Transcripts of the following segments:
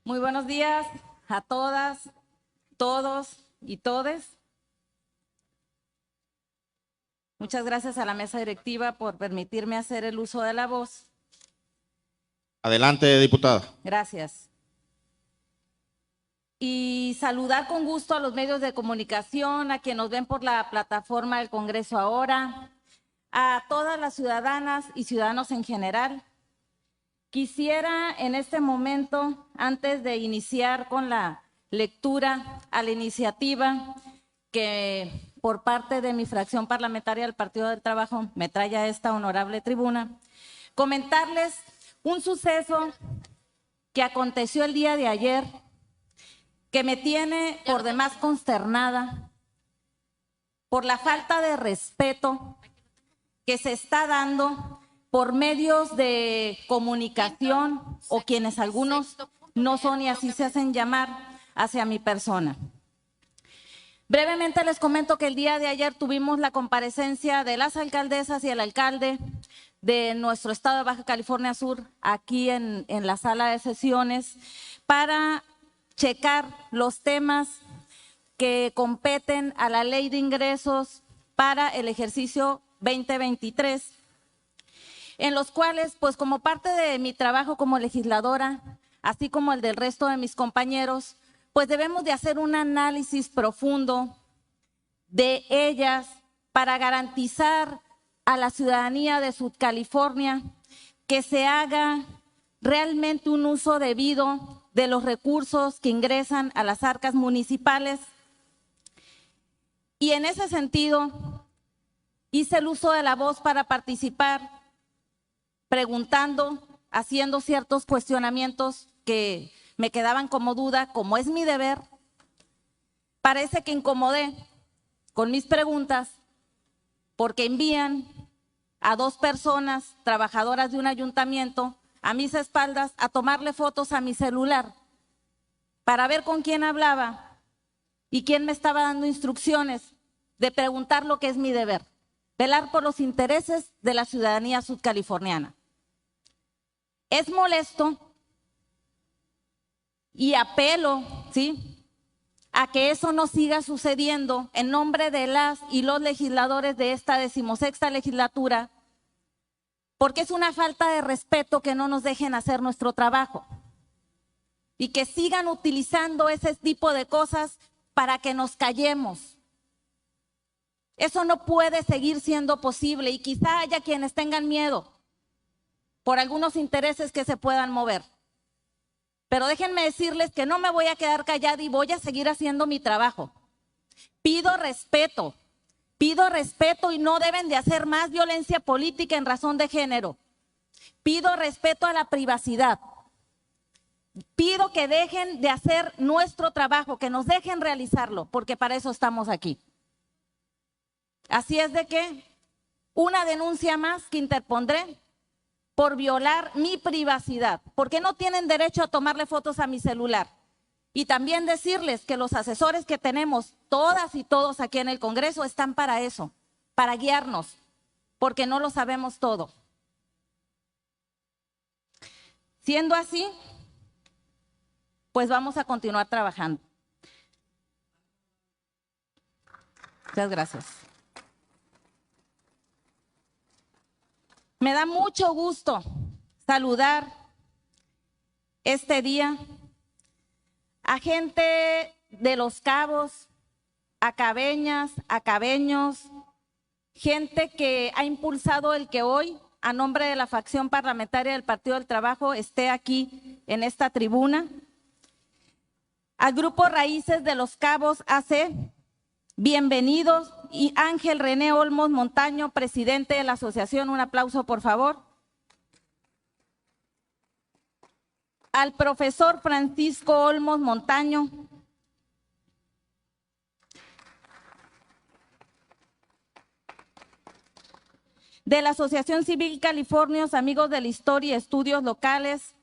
Muy buenos días a todas, todos y todes. Muchas gracias a la mesa directiva por permitirme hacer el uso de la voz. Adelante, diputada. Gracias. Y saludar con gusto a los medios de comunicación, a quienes nos ven por la plataforma del Congreso Ahora, a todas las ciudadanas y ciudadanos en general. Quisiera en este momento, antes de iniciar con la lectura a la iniciativa que por parte de mi fracción parlamentaria del Partido del Trabajo me trae a esta honorable tribuna, comentarles un suceso que aconteció el día de ayer, que me tiene por demás consternada por la falta de respeto que se está dando por medios de comunicación o quienes algunos no son y así se hacen llamar hacia mi persona. Brevemente les comento que el día de ayer tuvimos la comparecencia de las alcaldesas y el alcalde de nuestro estado de Baja California Sur aquí en la sala de sesiones para checar los temas que competen a la ley de ingresos para el ejercicio 2023, en los cuales, pues como parte de mi trabajo como legisladora, así como el del resto de mis compañeros, pues debemos de hacer un análisis profundo de ellas para garantizar a la ciudadanía de Subcalifornia que se haga realmente un uso debido de los recursos que ingresan a las arcas municipales. Y en ese sentido, hice el uso de la voz para participar, preguntando, haciendo ciertos cuestionamientos que me quedaban como duda, como es mi deber. Parece que incomodé con mis preguntas porque envían a dos personas, trabajadoras de un ayuntamiento, a mis espaldas a tomarle fotos a mi celular para ver con quién hablaba y quién me estaba dando instrucciones de preguntar lo que es mi deber, velar por los intereses de la ciudadanía subcaliforniana. Es molesto y apelo, ¿sí?, a que eso no siga sucediendo en nombre de las y los legisladores de esta 16ª legislatura, porque es una falta de respeto que no nos dejen hacer nuestro trabajo y que sigan utilizando ese tipo de cosas para que nos callemos. Eso no puede seguir siendo posible y quizá haya quienes tengan miedo por algunos intereses que se puedan mover. Pero déjenme decirles que no me voy a quedar callada y voy a seguir haciendo mi trabajo. Pido respeto y no deben de hacer más violencia política en razón de género. Pido respeto a la privacidad. Pido que dejen de hacer nuestro trabajo, que nos dejen realizarlo, porque para eso estamos aquí. Así es de que una denuncia más que interpondré por violar mi privacidad, porque no tienen derecho a tomarle fotos a mi celular. Y también decirles que los asesores que tenemos, todas y todos aquí en el Congreso, están para eso, para guiarnos, porque no lo sabemos todo. Siendo así, pues vamos a continuar trabajando. Muchas gracias. Me da mucho gusto saludar este día a gente de Los Cabos, a cabeñas, a cabeños, gente que ha impulsado el que hoy, a nombre de la facción parlamentaria del Partido del Trabajo, esté aquí en esta tribuna. Al Grupo Raíces de Los Cabos AC, bienvenidos, y Ángel René Olmos Montaño, presidente de la asociación, un aplauso por favor. Al profesor Francisco Olmos Montaño. De la Asociación Civil Californios, Amigos de la Historia y Estudios Locales,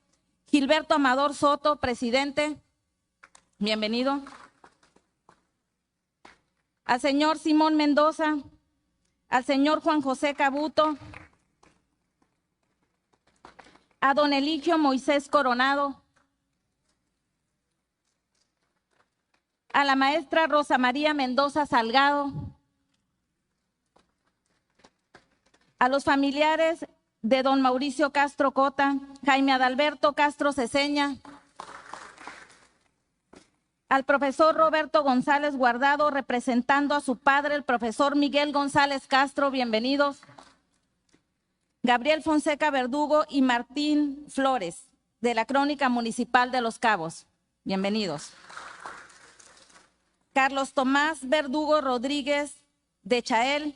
Gilberto Amador Soto, presidente, bienvenido. Al señor Simón Mendoza, al señor Juan José Cabuto, a don Eligio Moisés Coronado, a la maestra Rosa María Mendoza Salgado, a los familiares de don Mauricio Castro Cota, Jaime Adalberto Castro Ceseña, al profesor Roberto González Guardado, representando a su padre, el profesor Miguel González Castro, bienvenidos. Gabriel Fonseca Verdugo y Martín Flores, de la Crónica Municipal de Los Cabos, bienvenidos. Carlos Tomás Verdugo Rodríguez, de Chael.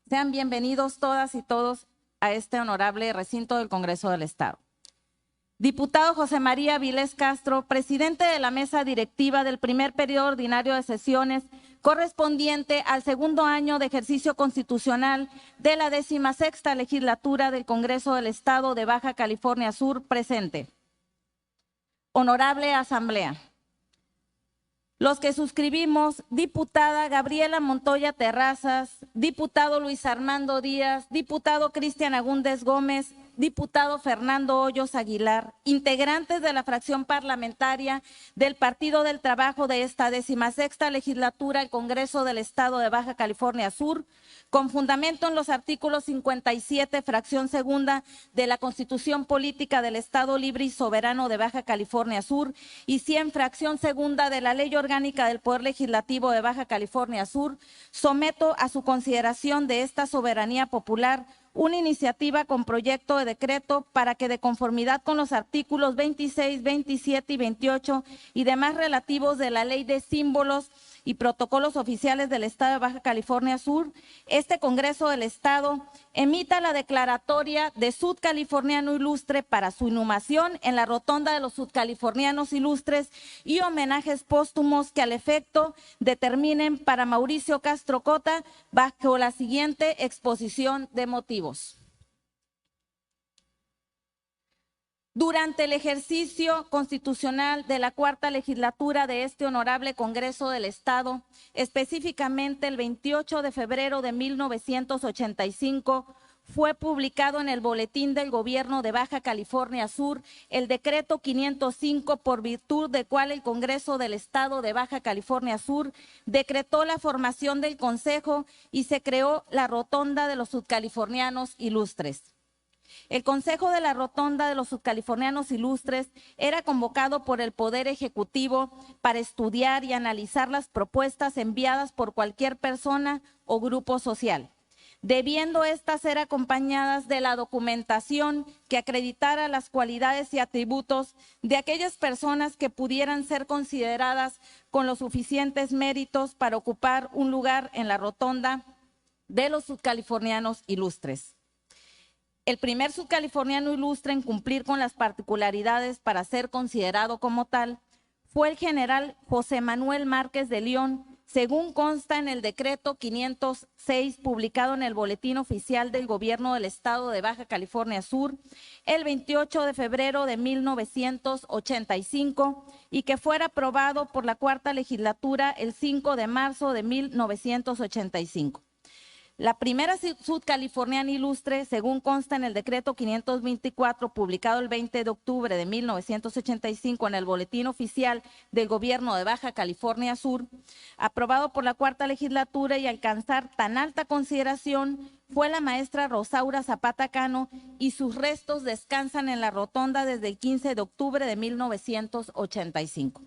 Sean bienvenidos todas y todos a este honorable recinto del Congreso del Estado. Diputado José María Vilés Castro, presidente de la mesa directiva del primer periodo ordinario de sesiones correspondiente al segundo año de ejercicio constitucional de la 16ª legislatura del Congreso del Estado de Baja California Sur, presente. Honorable Asamblea. Los que suscribimos, diputada Gabriela Montoya Terrazas, diputado Luis Armando Díaz, diputado Cristian Agúndez Gómez, diputado Fernando Hoyos Aguilar, integrantes de la fracción parlamentaria del Partido del Trabajo de esta 16ª legislatura del Congreso del Estado de Baja California Sur, con fundamento en los artículos 57, fracción segunda de la Constitución Política del Estado Libre y Soberano de Baja California Sur y 100, fracción segunda de la Ley Orgánica del Poder Legislativo de Baja California Sur, someto a su consideración de esta soberanía popular una iniciativa con proyecto de decreto para que, de conformidad con los artículos 26, 27 y 28 y demás relativos de la Ley de Símbolos y Protocolos Oficiales del Estado de Baja California Sur, este Congreso del Estado emita la declaratoria de Sudcaliforniano Ilustre para su inhumación en la Rotonda de los Sudcalifornianos Ilustres y homenajes póstumos que al efecto determinen para Mauricio Castro Cota bajo la siguiente exposición de motivos. Durante el ejercicio constitucional de la cuarta legislatura de este honorable Congreso del Estado, específicamente el 28 de febrero de 1985, fue publicado en el Boletín del Gobierno de Baja California Sur el decreto 505, por virtud del cual el Congreso del Estado de Baja California Sur decretó la formación del Consejo y se creó la Rotonda de los Sudcalifornianos Ilustres. El Consejo de la Rotonda de los Sudcalifornianos Ilustres era convocado por el Poder Ejecutivo para estudiar y analizar las propuestas enviadas por cualquier persona o grupo social, debiendo estas ser acompañadas de la documentación que acreditara las cualidades y atributos de aquellas personas que pudieran ser consideradas con los suficientes méritos para ocupar un lugar en la Rotonda de los Sudcalifornianos Ilustres. El primer sudcaliforniano ilustre en cumplir con las particularidades para ser considerado como tal fue el general José Manuel Márquez de León, según consta en el decreto 506, publicado en el Boletín Oficial del Gobierno del Estado de Baja California Sur el 28 de febrero de 1985 y que fuera aprobado por la cuarta legislatura el 5 de marzo de 1985. La primera sudcaliforniana ilustre, según consta en el decreto 524, publicado el 20 de octubre de 1985 en el Boletín Oficial del Gobierno de Baja California Sur, aprobado por la cuarta legislatura y alcanzar tan alta consideración, fue la maestra Rosaura Zapata Cano y sus restos descansan en la Rotonda desde el 15 de octubre de 1985.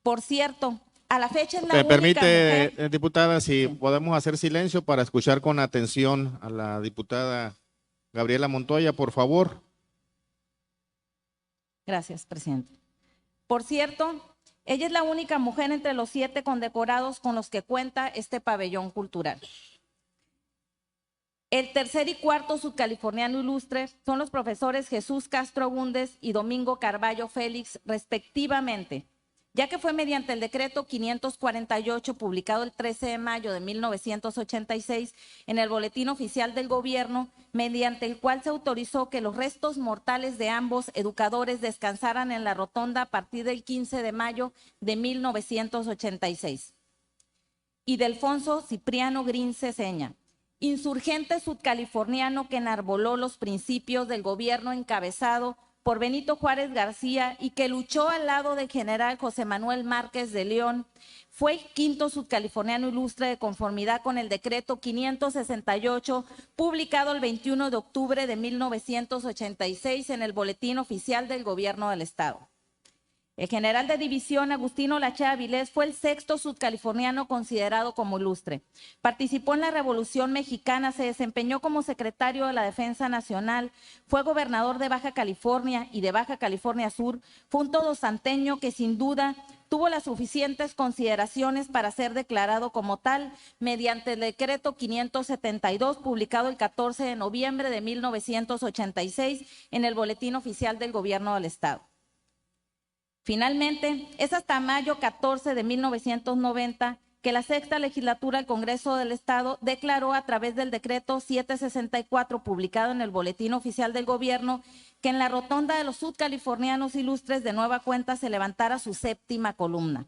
Por cierto, a la fecha es la única permite, mujer... diputada, si Sí. podemos hacer silencio para escuchar con atención a la diputada Gabriela Montoya, por favor. Gracias, presidente. Por cierto, ella es la única mujer entre los 7 condecorados con los que cuenta este pabellón cultural. El tercer y cuarto sudcaliforniano ilustre son los profesores Jesús Castro Agúndez y Domingo Carballo Félix, respectivamente, ya que fue mediante el decreto 548, publicado el 13 de mayo de 1986 en el Boletín Oficial del Gobierno, mediante el cual se autorizó que los restos mortales de ambos educadores descansaran en la Rotonda a partir del 15 de mayo de 1986. Y de Alfonso Cipriano Green Ceseña, insurgente sudcaliforniano que enarboló los principios del gobierno encabezado por Benito Juárez García y que luchó al lado del general José Manuel Márquez de León, fue quinto sudcaliforniano ilustre de conformidad con el decreto 568, publicado el 21 de octubre de 1986 en el Boletín Oficial del Gobierno del Estado. El general de división Agustino Lachea Avilés fue el sexto sudcaliforniano considerado como ilustre. Participó en la Revolución Mexicana, se desempeñó como secretario de la Defensa Nacional, fue gobernador de Baja California y de Baja California Sur, fue un todosanteño que sin duda tuvo las suficientes consideraciones para ser declarado como tal mediante el decreto 572, publicado el 14 de noviembre de 1986 en el Boletín Oficial del Gobierno del Estado. Finalmente, es hasta mayo 14 de 1990 que la sexta legislatura del Congreso del Estado declaró a través del decreto 764, publicado en el Boletín Oficial del Gobierno, que en la rotonda de los sudcalifornianos ilustres de nueva cuenta se levantara su séptima columna,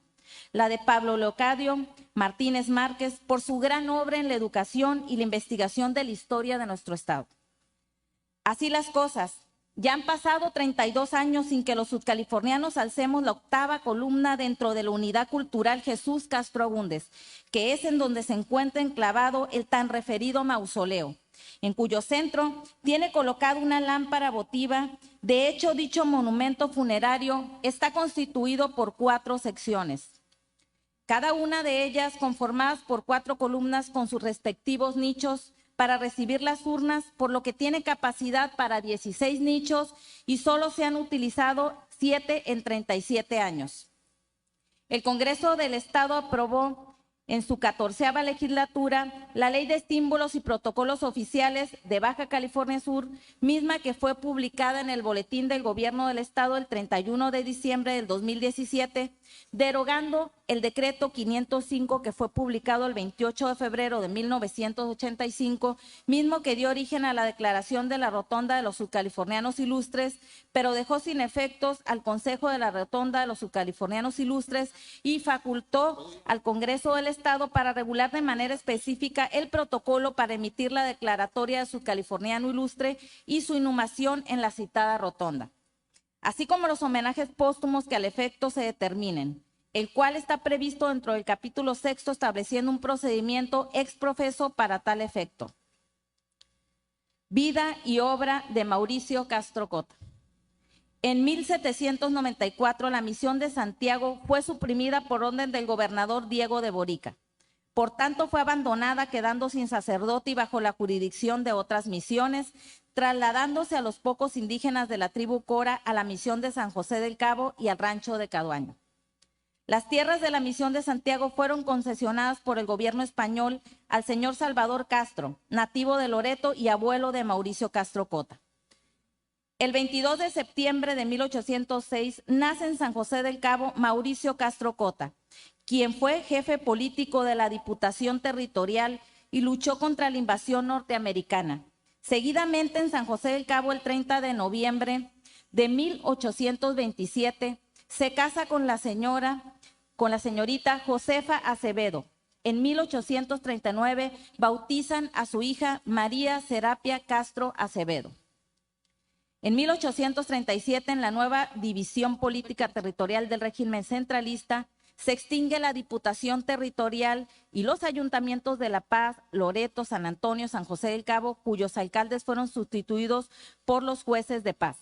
la de Pablo Leocadio Martínez Márquez, por su gran obra en la educación y la investigación de la historia de nuestro Estado. Así las cosas. Ya han pasado 32 años sin que los sudcalifornianos alcemos la octava columna dentro de la Unidad Cultural Jesús Castro Agúndez, que es en donde se encuentra enclavado el tan referido mausoleo, en cuyo centro tiene colocada una lámpara votiva. De hecho, dicho monumento funerario está constituido por 4 secciones, cada una de ellas conformadas por 4 columnas con sus respectivos nichos para recibir las urnas, por lo que tiene capacidad para 16 nichos y solo se han utilizado 7 en 37 años. El Congreso del Estado aprobó en su 14ª legislatura la Ley de Estímulos y Protocolos Oficiales de Baja California Sur, misma que fue publicada en el Boletín del Gobierno del Estado el 31 de diciembre del 2017, derogando el decreto 505 que fue publicado el 28 de febrero de 1985, mismo que dio origen a la declaración de la Rotonda de los Sudcalifornianos Ilustres, pero dejó sin efectos al Consejo de la Rotonda de los Sudcalifornianos Ilustres y facultó al Congreso del Estado para regular de manera específica el protocolo para emitir la declaratoria de Sudcaliforniano Ilustre y su inhumación en la citada rotonda, así como los homenajes póstumos que al efecto se determinen, el cual está previsto dentro del capítulo 6, estableciendo un procedimiento ex profeso para tal efecto. Vida y obra de Mauricio Castro Cota. En 1794, la misión de Santiago fue suprimida por orden del gobernador Diego de Borica. Por tanto, fue abandonada, quedando sin sacerdote y bajo la jurisdicción de otras misiones, trasladándose a los pocos indígenas de la tribu Cora a la misión de San José del Cabo y al rancho de Caduaño. Las tierras de la misión de Santiago fueron concesionadas por el gobierno español al señor Salvador Castro, nativo de Loreto y abuelo de Mauricio Castro Cota. El 22 de septiembre de 1806 nace en San José del Cabo Mauricio Castro Cota, quien fue jefe político de la Diputación Territorial y luchó contra la invasión norteamericana. Seguidamente, en San José del Cabo, el 30 de noviembre de 1827, se casa con la señorita Josefa Acevedo. En 1839 bautizan a su hija María Serapia Castro Acevedo. En 1837, en la nueva división política territorial del régimen centralista, se extingue la Diputación Territorial y los ayuntamientos de La Paz, Loreto, San Antonio, San José del Cabo, cuyos alcaldes fueron sustituidos por los jueces de paz.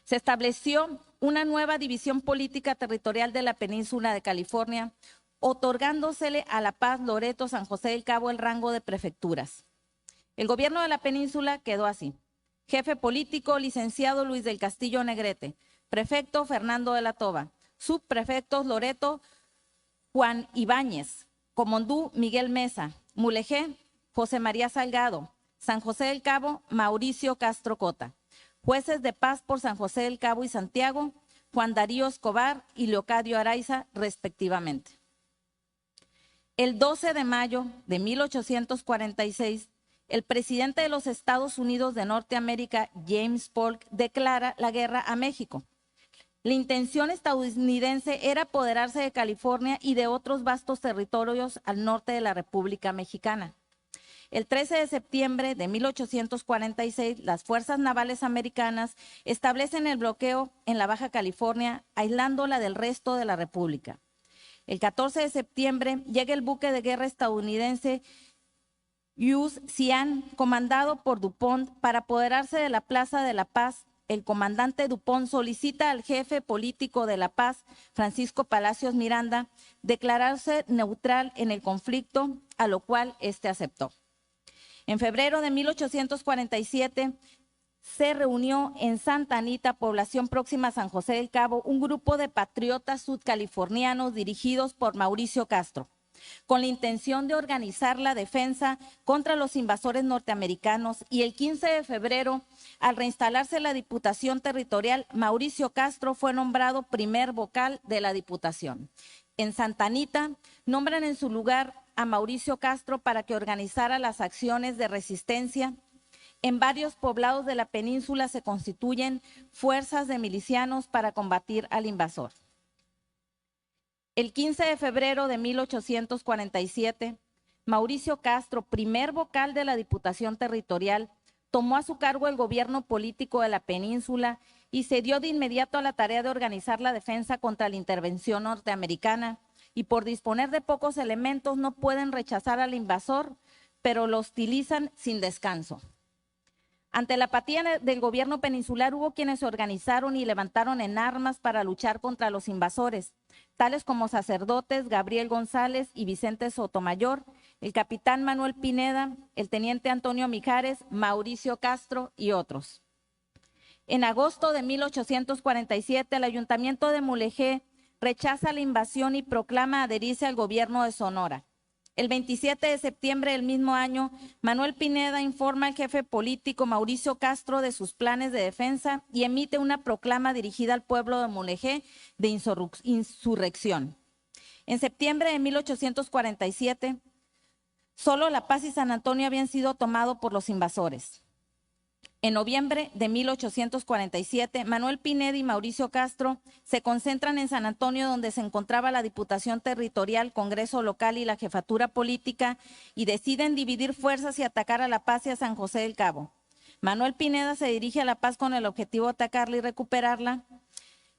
Se estableció una nueva división política territorial de la península de California, otorgándosele a La Paz, Loreto, San José del Cabo el rango de prefecturas. El gobierno de la península quedó así: jefe político, licenciado Luis del Castillo Negrete; prefecto, Fernando de la Toba; subprefectos, Loreto, Juan Ibáñez; comondú, Miguel Mesa; Mulegé, José María Salgado; San José del Cabo, Mauricio Castro Cota; jueces de paz por San José del Cabo y Santiago, Juan Darío Escobar y Leocadio Araiza, respectivamente. El 12 de mayo de 1846, el presidente de los Estados Unidos de Norteamérica, James Polk, declara la guerra a México. La intención estadounidense era apoderarse de California y de otros vastos territorios al norte de la República Mexicana. El 13 de septiembre de 1846, las fuerzas navales americanas establecen el bloqueo en la Baja California, aislándola del resto de la República. El 14 de septiembre llega el buque de guerra estadounidense US Cian, comandado por Dupont, para apoderarse de la Plaza de la Paz. El comandante Dupont solicita al jefe político de La Paz, Francisco Palacios Miranda, declararse neutral en el conflicto, a lo cual éste aceptó. En febrero de 1847 se reunió en Santa Anita, población próxima a San José del Cabo, un grupo de patriotas sudcalifornianos dirigidos por Mauricio Castro, con la intención de organizar la defensa contra los invasores norteamericanos, y el 15 de febrero, al reinstalarse la Diputación Territorial, Mauricio Castro fue nombrado primer vocal de la Diputación. En Santa Anita, nombran en su lugar a Mauricio Castro para que organizara las acciones de resistencia. En varios poblados de la península se constituyen fuerzas de milicianos para combatir al invasor. El 15 de febrero de 1847, Mauricio Castro, primer vocal de la Diputación Territorial, tomó a su cargo el gobierno político de la península y se dio de inmediato a la tarea de organizar la defensa contra la intervención norteamericana, y por disponer de pocos elementos no pueden rechazar al invasor, pero lo hostilizan sin descanso. Ante la apatía del gobierno peninsular hubo quienes se organizaron y levantaron en armas para luchar contra los invasores, tales como sacerdotes Gabriel González y Vicente Sotomayor, el capitán Manuel Pineda, el teniente Antonio Mijares, Mauricio Castro y otros. En agosto de 1847, el ayuntamiento de Mulegé rechaza la invasión y proclama adherirse al gobierno de Sonora. El 27 de septiembre del mismo año, Manuel Pineda informa al jefe político Mauricio Castro de sus planes de defensa y emite una proclama dirigida al pueblo de Mulegé de insurrección. En septiembre de 1847, solo La Paz y San Antonio habían sido tomados por los invasores. En noviembre de 1847, Manuel Pineda y Mauricio Castro se concentran en San Antonio, donde se encontraba la Diputación Territorial, Congreso Local y la Jefatura Política, y deciden dividir fuerzas y atacar a La Paz y a San José del Cabo. Manuel Pineda se dirige a La Paz con el objetivo de atacarla y recuperarla.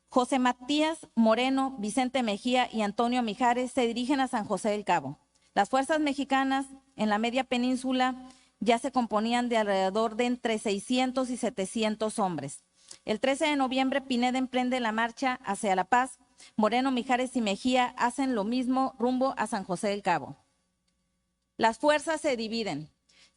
José Matías Moreno, Vicente Mejía y Antonio Mijares se dirigen a San José del Cabo. Las fuerzas mexicanas en la media península ya se componían de alrededor de entre 600 y 700 hombres. El 13 de noviembre, Pineda emprende la marcha hacia La Paz. Moreno, Mijares y Mejía hacen lo mismo rumbo a San José del Cabo. Las fuerzas se dividen.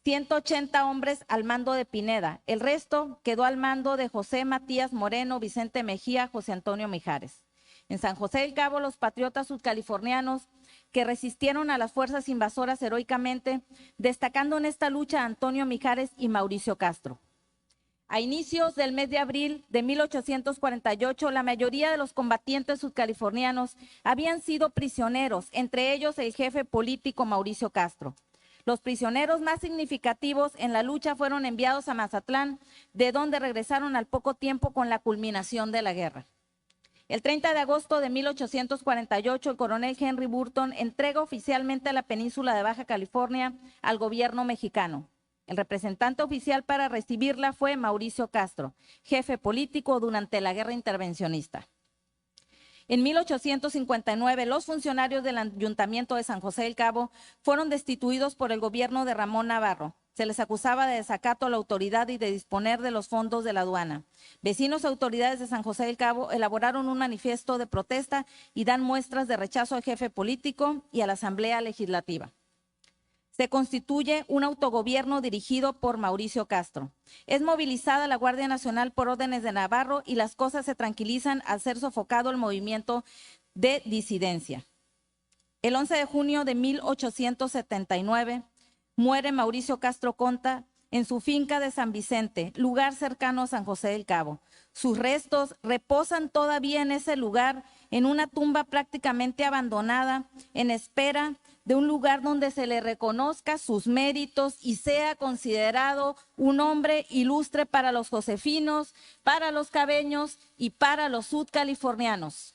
180 hombres al mando de Pineda. El resto quedó al mando de José Matías Moreno, Vicente Mejía, José Antonio Mijares. En San José del Cabo, los patriotas sudcalifornianos que resistieron a las fuerzas invasoras heroicamente, destacando en esta lucha a Antonio Mijares y Mauricio Castro. A inicios del mes de abril de 1848, la mayoría de los combatientes sudcalifornianos habían sido prisioneros, entre ellos el jefe político Mauricio Castro. Los prisioneros más significativos en la lucha fueron enviados a Mazatlán, de donde regresaron al poco tiempo con la culminación de la guerra. El 30 de agosto de 1848, el coronel Henry Burton entrega oficialmente la península de Baja California al gobierno mexicano. El representante oficial para recibirla fue Mauricio Castro, jefe político durante la guerra intervencionista. En 1859, los funcionarios del Ayuntamiento de San José del Cabo fueron destituidos por el gobierno de Ramón Navarro. Se les acusaba de desacato a la autoridad y de disponer de los fondos de la aduana. Vecinos y autoridades de San José del Cabo elaboraron un manifiesto de protesta y dan muestras de rechazo al jefe político y a la Asamblea Legislativa. Se constituye un autogobierno dirigido por Mauricio Castro. Es movilizada la Guardia Nacional por órdenes de Navarro y las cosas se tranquilizan al ser sofocado el movimiento de disidencia. El 11 de junio de 1879 muere Mauricio Castro Conta en su finca de San Vicente, lugar cercano a San José del Cabo. Sus restos reposan todavía en ese lugar, en una tumba prácticamente abandonada, en espera de un lugar donde se le reconozca sus méritos y sea considerado un hombre ilustre para los josefinos, para los cabeños y para los sudcalifornianos.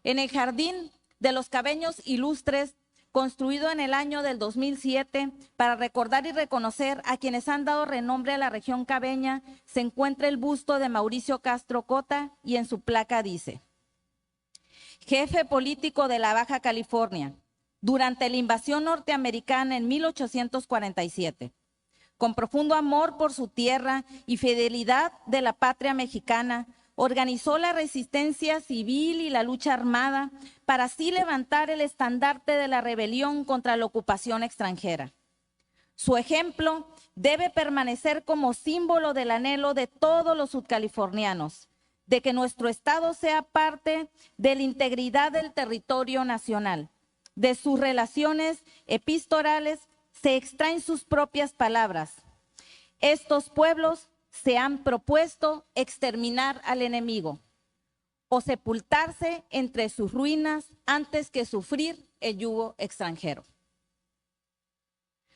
En el jardín de los cabeños ilustres construido en el año del 2007 para recordar y reconocer a quienes han dado renombre a la región cabeña, se encuentra el busto de Mauricio Castro Cota y en su placa dice: jefe político de la Baja California durante la invasión norteamericana en 1847. Con profundo amor por su tierra y fidelidad de la patria mexicana, organizó la resistencia civil y la lucha armada para así levantar el estandarte de la rebelión contra la ocupación extranjera. Su ejemplo debe permanecer como símbolo del anhelo de todos los sudcalifornianos, de que nuestro estado sea parte de la integridad del territorio nacional. De sus relaciones epistolares se extraen sus propias palabras. Estos pueblos se han propuesto exterminar al enemigo o sepultarse entre sus ruinas antes que sufrir el yugo extranjero.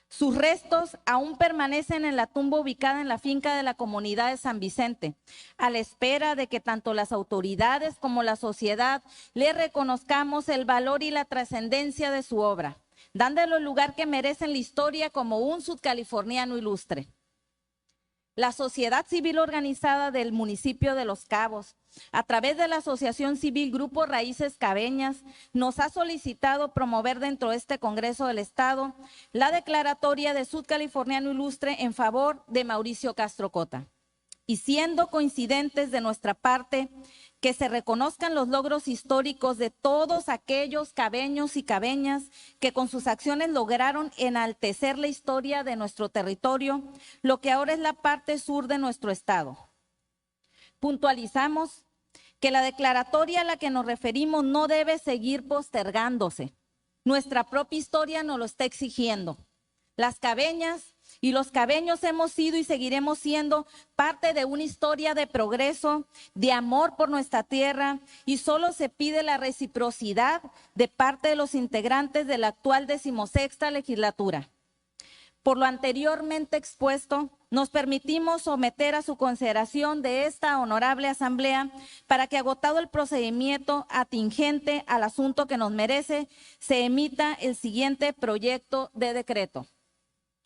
Sus restos aún permanecen en la tumba ubicada en la finca de la comunidad de San Vicente, a la espera de que tanto las autoridades como la sociedad le reconozcamos el valor y la trascendencia de su obra, dándole el lugar que merece en la historia como un sudcaliforniano ilustre. La sociedad civil organizada del municipio de Los Cabos, a través de la Asociación Civil Grupo Raíces Cabeñas, nos ha solicitado promover dentro de este Congreso del Estado la declaratoria de sudcaliforniano ilustre en favor de Mauricio Castro Cota. Y siendo coincidentes de nuestra parte, que se reconozcan los logros históricos de todos aquellos cabeños y cabeñas que con sus acciones lograron enaltecer la historia de nuestro territorio, lo que ahora es la parte sur de nuestro estado. Puntualizamos que la declaratoria a la que nos referimos no debe seguir postergándose. Nuestra propia historia nos lo está exigiendo. Las cabeñas y los cabeños hemos sido y seguiremos siendo parte de una historia de progreso, de amor por nuestra tierra, y solo se pide la reciprocidad de parte de los integrantes de la actual 16ª legislatura. Por lo anteriormente expuesto, nos permitimos someter a su consideración de esta honorable asamblea para que, agotado el procedimiento atingente al asunto que nos merece, se emita el siguiente proyecto de decreto.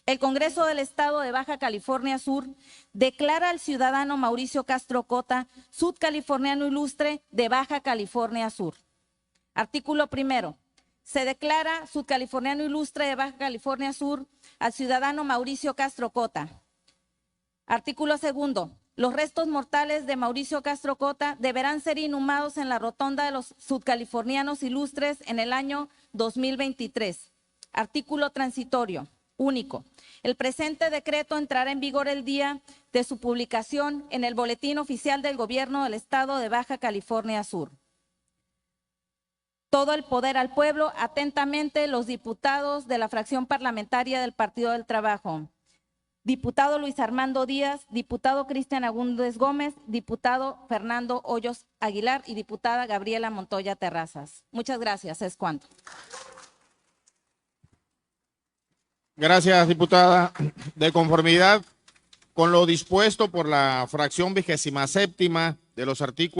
El Congreso del Estado de Baja California Sur declara al ciudadano Mauricio Castro Cota sudcaliforniano ilustre de Baja California Sur. Artículo primero. Se declara sudcaliforniano ilustre de Baja California Sur al ciudadano Mauricio Castro Cota. Artículo segundo. Los restos mortales de Mauricio Castro Cota deberán ser inhumados en la rotonda de los sudcalifornianos ilustres en el año 2023. Artículo transitorio. Único. El presente decreto entrará en vigor el día de su publicación en el Boletín Oficial del Gobierno del Estado de Baja California Sur. Todo el poder al pueblo. Atentamente, los diputados de la fracción parlamentaria del Partido del Trabajo. Diputado Luis Armando Díaz, diputado Cristian Agúndez Gómez, diputado Fernando Hoyos Aguilar y diputada Gabriela Montoya Terrazas. Muchas gracias. Es cuanto. Gracias, diputada. De conformidad con lo dispuesto por la fracción 27ª de los artículos